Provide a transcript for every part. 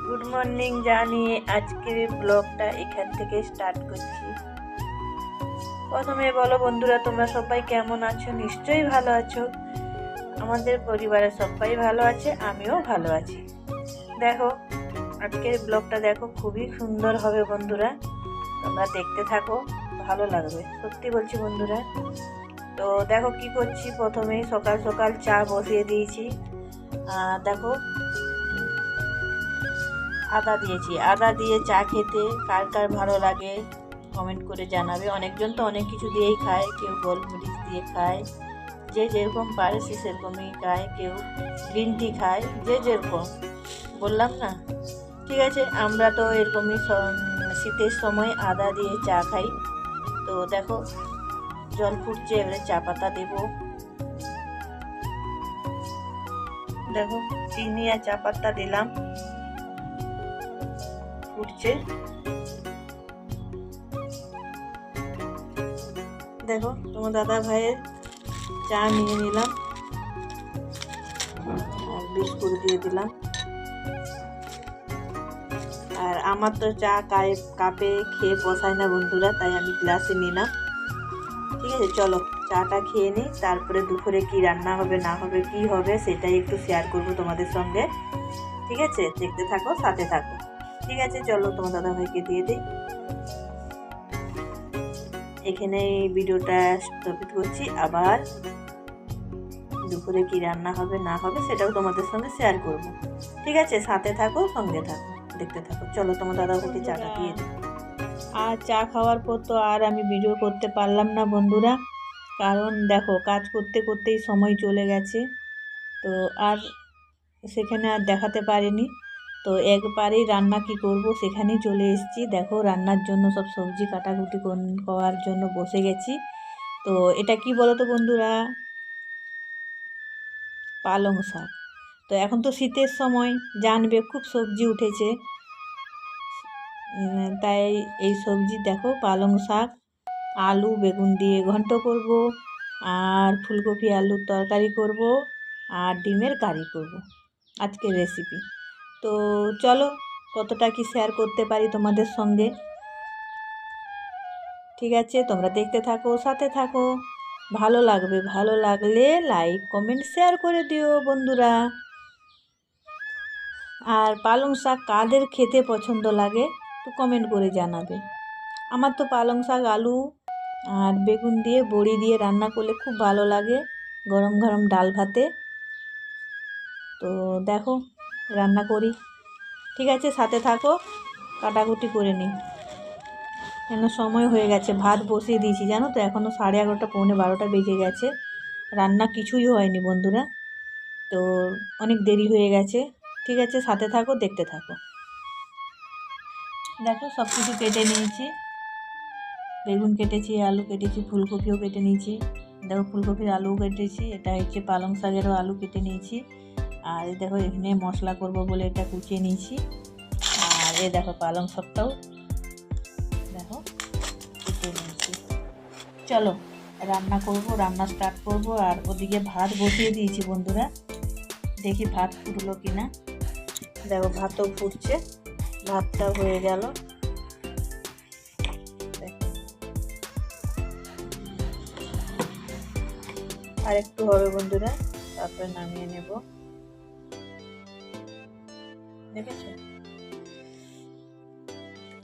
Good morning জানিয়ে আজকের ব্লগটা এখান থেকে স্টার্ট করছি। প্রথমে বলো বন্ধুরা, তোমরা সবাই কেমন আছো? নিশ্চয়ই ভালো আছো। আমাদের পরিবারের সবাই ভালো আছে, আমিও ভালো আছি। দেখো আজকের ব্লগটা দেখো, খুবই সুন্দর হবে বন্ধুরা, তোমরা দেখতে থাকো, ভালো লাগবে, সত্যি বলছি বন্ধুরা। তো দেখো কি করছি, প্রথমেই সকাল সকাল চা বসিয়ে দিয়েছি। দেখো আদা দিয়েছি। আদা দিয়ে চা খেতে কার কার ভালো লাগে কমেন্ট করে জানাবে। অনেকজন তো অনেক কিছু দিয়েই খায়, কেউ গোলমরিচ দিয়ে খায়, যে যেরকম পারে সে সেরকমই খায়, কেউ গ্রিন টি খায়, যে যেরকম, বললাম না। ঠিক আছে, আমরা তো এরকমই শীতের সময় আদা দিয়ে চা খাই। তো দেখো জল ফুটছে, এবারে চা পাতা দেবো। দেখো চিনি আর চা পাতা দিলাম, ফুটছে। দেখো তোমার দাদা ভাইয়ের চা নিয়ে নিলাম আর বিস্কুট দিয়ে দিলাম। আর আমার তো চা কাপে খেয়ে বসায় না বন্ধুরা, তাই আমি গ্লাসে নিলাম। ঠিক আছে, চলো চাটা খেয়ে নিই, তারপরে দুপুরে কি রান্না হবে না হবে কি হবে সেটাই একটু শেয়ার করবো তোমাদের সঙ্গে। ঠিক আছে, দেখতে থাকো, সাথে থাকো। ঠিক আছে, চলো তোমার দাদা ভাইকে দিয়ে দিই। এখানে ভিডিওটা স্থগিত করছি, আবার দুপুরে কি রান্না হবে না হবে সেটাও তোমাদের সঙ্গে শেয়ার করব। ঠিক আছে, সাথে থাকো, সঙ্গে থাকো, দেখতে থাকো। চলো তোমার দাদা ভাইকে চাটা দিয়ে দিই। আর চা খাওয়ার পর তো আর আমি ভিডিও করতে পারলাম না বন্ধুরা, কারণ দেখো কাজ করতে করতেই সময় চলে গেছে, তো আর সেখানে আর দেখাতে পারিনি। তো একবারেই রান্না কি করব সেখানেই চলে এসেছি। দেখো রান্নার জন্য সব সবজি কাটাকুটি করার জন্য বসে গেছি। তো এটা কি বলো তো বন্ধুরা, পালং শাক। তো এখন তো শীতের সময়, জানবে খুব সবজি উঠেছে, তাই এই সবজি দেখো পালং শাক, আলু বেগুন দিয়ে ঘন্ট করব, আর ফুলকপি আলুর তরকারি করব, আর ডিমের কারি করব আজকের রেসিপি। তো চলো কতটা কি শেয়ার করতে পারি তোমাদের সঙ্গে। ঠিক আছে, তোমরা দেখতে থাকো, সাথে থাকো, ভালো লাগবে। ভালো লাগলে লাইক কমেন্ট শেয়ার করে দিও বন্ধুরা। আর পালং শাক কাদের খেতে পছন্দ লাগে তো কমেন্ট করে জানাবে। আমার তো পালং শাক আলু আর বেগুন দিয়ে বড়ি দিয়ে রান্না করলে খুব ভালো লাগে গরম গরম ডাল ভাতে। তো দেখো রান্না করি। ঠিক আছে, সাথে থাকো, কাটাকুটি করে নিই, কেন সময় হয়ে গেছে। ভাত বসিয়ে দিয়েছি জানো তো, এখনও 11:30 পৌনে 12টা বেজে গেছে, রান্না কিছুই হয়নি বন্ধুরা। তো অনেক দেরি হয়ে গেছে। ঠিক আছে, সাথে থাকো, দেখতে থাকো। দেখো সব কিছু কেটে নিয়েছি, বেগুন কেটেছি, আলু কেটেছি, ফুলকপিও কেটে নিয়েছি। দেখো ফুলকপির আলুও কেটেছি, এটা হচ্ছে পালং শাকেরও আলু কেটে নিয়েছি। আর দেখো এখানে মশলা করব বলে এটা কুচিয়ে নিয়েছি। আর এই দেখো পালং শাকটাও দেখো কেটে নিয়েছি। চলো রান্না করব, রান্না স্টার্ট করব। আর ওদিকে ভাত বসিয়ে দিয়েছি বন্ধুরা, দেখি ভাত ফুটলো কিনা। দেখো ভাতও ফুটছে, ভাতটা হয়ে গেল। আর একটু হবে বন্ধুরা, তারপরে নামিয়ে নেব। দেখেছো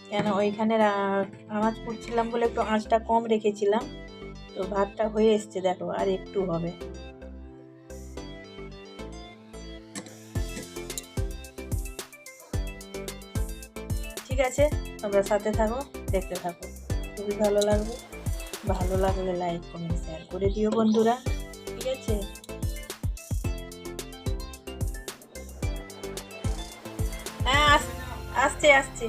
কেন ওইখানে আঁচ করছিলাম বলে একটু আঁচটা কম রেখেছিলাম। তো ভাতটা হয়ে এসছে দেখো, আর একটু হবে। ঠিক আছে, তোমরা সাথে থাকো, দেখতে থাকো, খুবই ভালো লাগবে। ভালো লাগলে লাইক কমেন্ট শেয়ার করে দিও বন্ধুরা। ঠিক আছে, হ্যাঁ আসছে আসছে।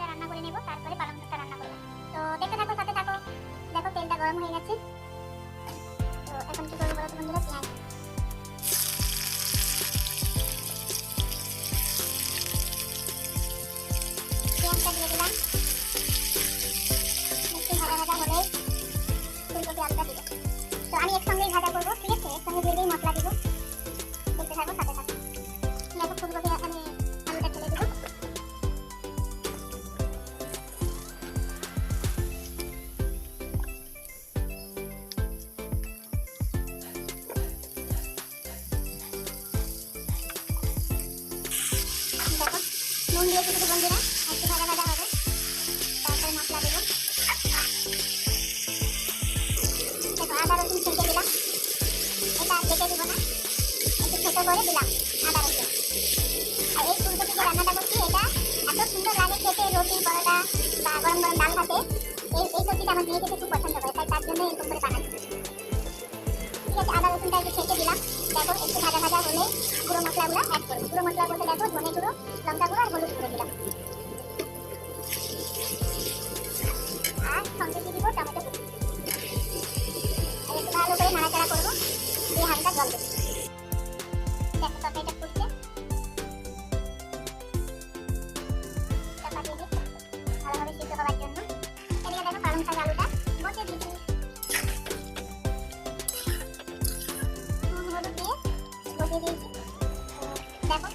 রান্না করে নেব, তারপরে পালং শাকটা রান্না করব। তো দেখতে থাকো, সাথে থাকো। দেখো তেলটা গরম হয়ে গেছে। তো এখন কি করবো বলো তো বন্ধুরা, পেঁয়াজটা দিয়ে দিলাম। একটু ভাজা ভাজা হলে ফুলকপি আলুটা দিব। তো আমি একসঙ্গেই ভাজা করবো, ঠিক আছে, একসঙ্গে দিয়ে মশলা দিব। দেখতে থাকো, সাথে থাকো। দেখো ফুলকপি আমি আলুটা নুন দিয়েছি কিছু বন্ধুরা, একটু ভাজা ভাজা হবে, তারপরে মশলা দেবো। দেখো আদা রসুন ছেঁকে দিলাম, এটা বেটে দিব না, একটু ছোটো করে দিলাম আদা রসুন। আর এই ফুলকপি যে রান্নাটা করছি এটা এত সুন্দর লাগে খেতে, রুটি পরোটা বা গরম গরম ডাল ভাতে। এই সবজিটা আমার মেয়ে খেতে খুব পছন্দ করে, তাই তার জন্য এরকম করে বানাচ্ছি। ঠিক আছে, আদা রসুনটা একটু ছেঁকে দিলাম। দেখো একটু ভাজা ভাজা হলে গুঁড়ো মশলাগুলো অ্যাড করবো। গুঁড়ো মশলা বলতে দেখো ধনে গুঁড়ো, লঙ্কা গুঁড়ো আর হলুদ গুঁড়ো দিলাম। আর সঙ্গে দিয়ে দিব টমেটো কুচি। আর একটু ভালো করে নাড়াচাড়া করবো, দিয়ে হালকা জল দেবো। দেখো তরকারিটা ফুটছে, চাপা দিয়ে দিই ভালোভাবে সিদ্ধ হওয়ার জন্য। এদিকে দেখো পালং শাক আলুটা বসিয়ে দিয়েছি, হলুদ দিয়ে বসিয়ে দিয়েছি। দেখো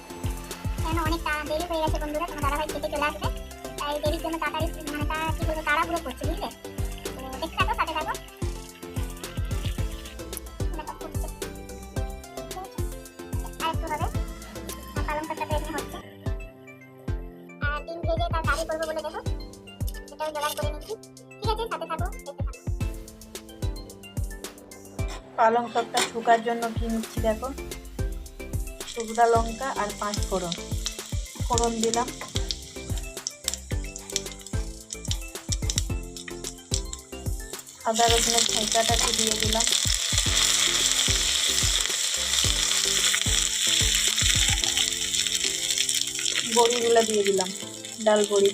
কেন অনেক দেরি হয়ে গেছে বন্ধুরা, তোমার দাদাভাই খেতে চলে আসবে, তাই দেরির জন্য তাড়াতাড়ি মানে কি বলবো তাড়াহুড়ো করছে, বুঝলে? তো দেখতে থাকো, সাথে থাকো। দেখো ফুটছে, আর একটু হবে। পালং শাকটা এমনি হচ্ছে, আর ডিম ভেজে তার কারি করবো বলে দেখো এটাও জোগাড় করে নিচ্ছি। ঠিক আছে, সাথে থাকো, দেখতে থাকো। পালং শাকটা শুকার জন্য কি নিচ্ছি দেখো, শুকনো লঙ্কা আর 5 ফোড়ন, ফোড়ন দিলাম। আদা রসুনের ছেঁচাটাকে দিয়ে দিলাম। বড়িগুলো দিয়ে দিলাম, ডাল বড়ি।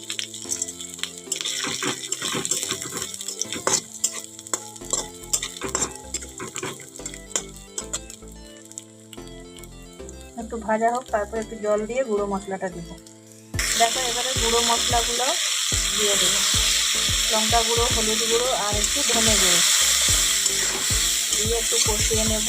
একটু ভাজা হোক, তারপর একটু জল দিয়ে গুঁড়ো মশলাটা দিব। দেখো এবারে গুঁড়ো মশলাগুলো দিয়ে দেবো, লঙ্কা গুঁড়ো, হলুদ গুঁড়ো আর একটু ধনে গুঁড়ো দিয়ে একটু কষিয়ে নেব।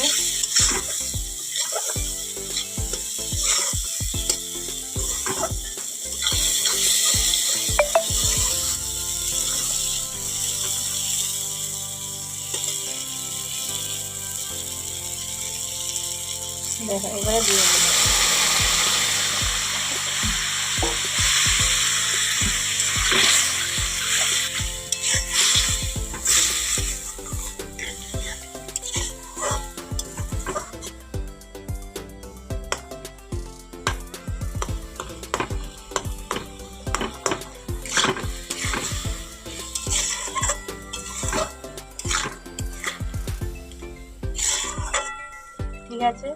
দেখো এবারে দিয়ে দেবো। ঠিক আছে,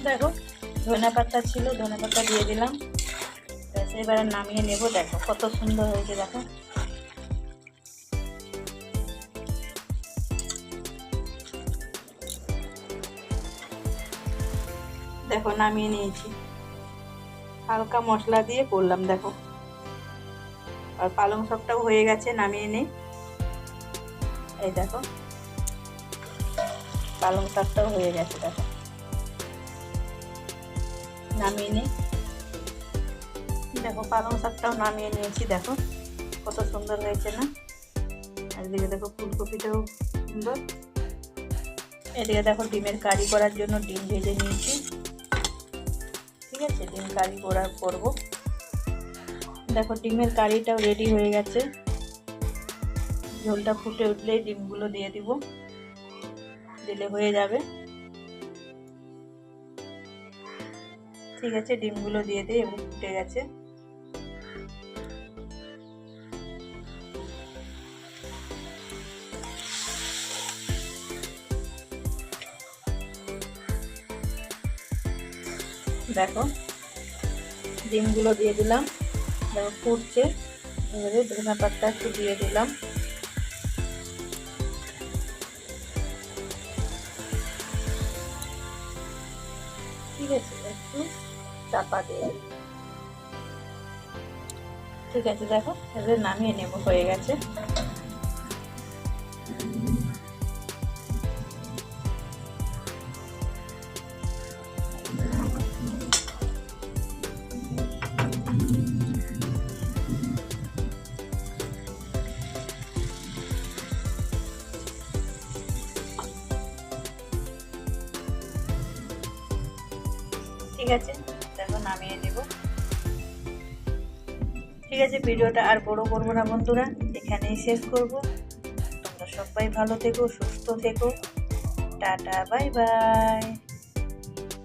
দেখো ধনে পাতা ছিল, ধনে পাতা দিয়ে দিলাম। ব্যাস এবারে নামিয়ে নেব। দেখো কত সুন্দর হয়েছে, দেখো দেখো নামিয়ে নিয়েছি। হালকা মশলা দিয়ে করলাম দেখো। আর পালং শাকটাও হয়ে গেছে, নামিয়ে নিই। এই দেখো পালং শাকটাও হয়ে গেছে, দেখো নামিয়ে নিই। দেখো পালং শাকটাও নামিয়ে নিয়েছি, দেখো কত সুন্দর হয়েছে না? এদিকে দেখো ফুলকপিটাও সুন্দর। এদিকে দেখো ডিমের কারি করার জন্য ডিম ভেজে নিয়েছি। ঠিক আছে, ডিম কারি করব। দেখো ডিমের কারিটাও রেডি হয়ে গেছে। ঝোলটা ফুটে উঠলেই ডিমগুলো দিয়ে দিব, দিলে হয়ে যাবে। ঠিক আছে, ডিমগুলো দিয়ে দিই, এবার ফুটে গেছে। দেখো ডিমগুলো দিয়ে দিলাম, দেখো ফুটছে। এবারে ধনে পাতা একটু দিয়ে দিলাম। ঠিক আছে, একটু চাপা দিয়ে দিই। ঠিক আছে, দেখো এবারে নামিয়ে নেব, হয়ে গেছে। ঠিক আছে, দেখো নামিয়ে নেব। ঠিক আছে, ভিডিওটা আর বড় করবো না বন্ধুরা, এখানেই শেষ করব। তোমরা সবাই ভালো থেকো, সুস্থ থেকো। Tata, bye bye.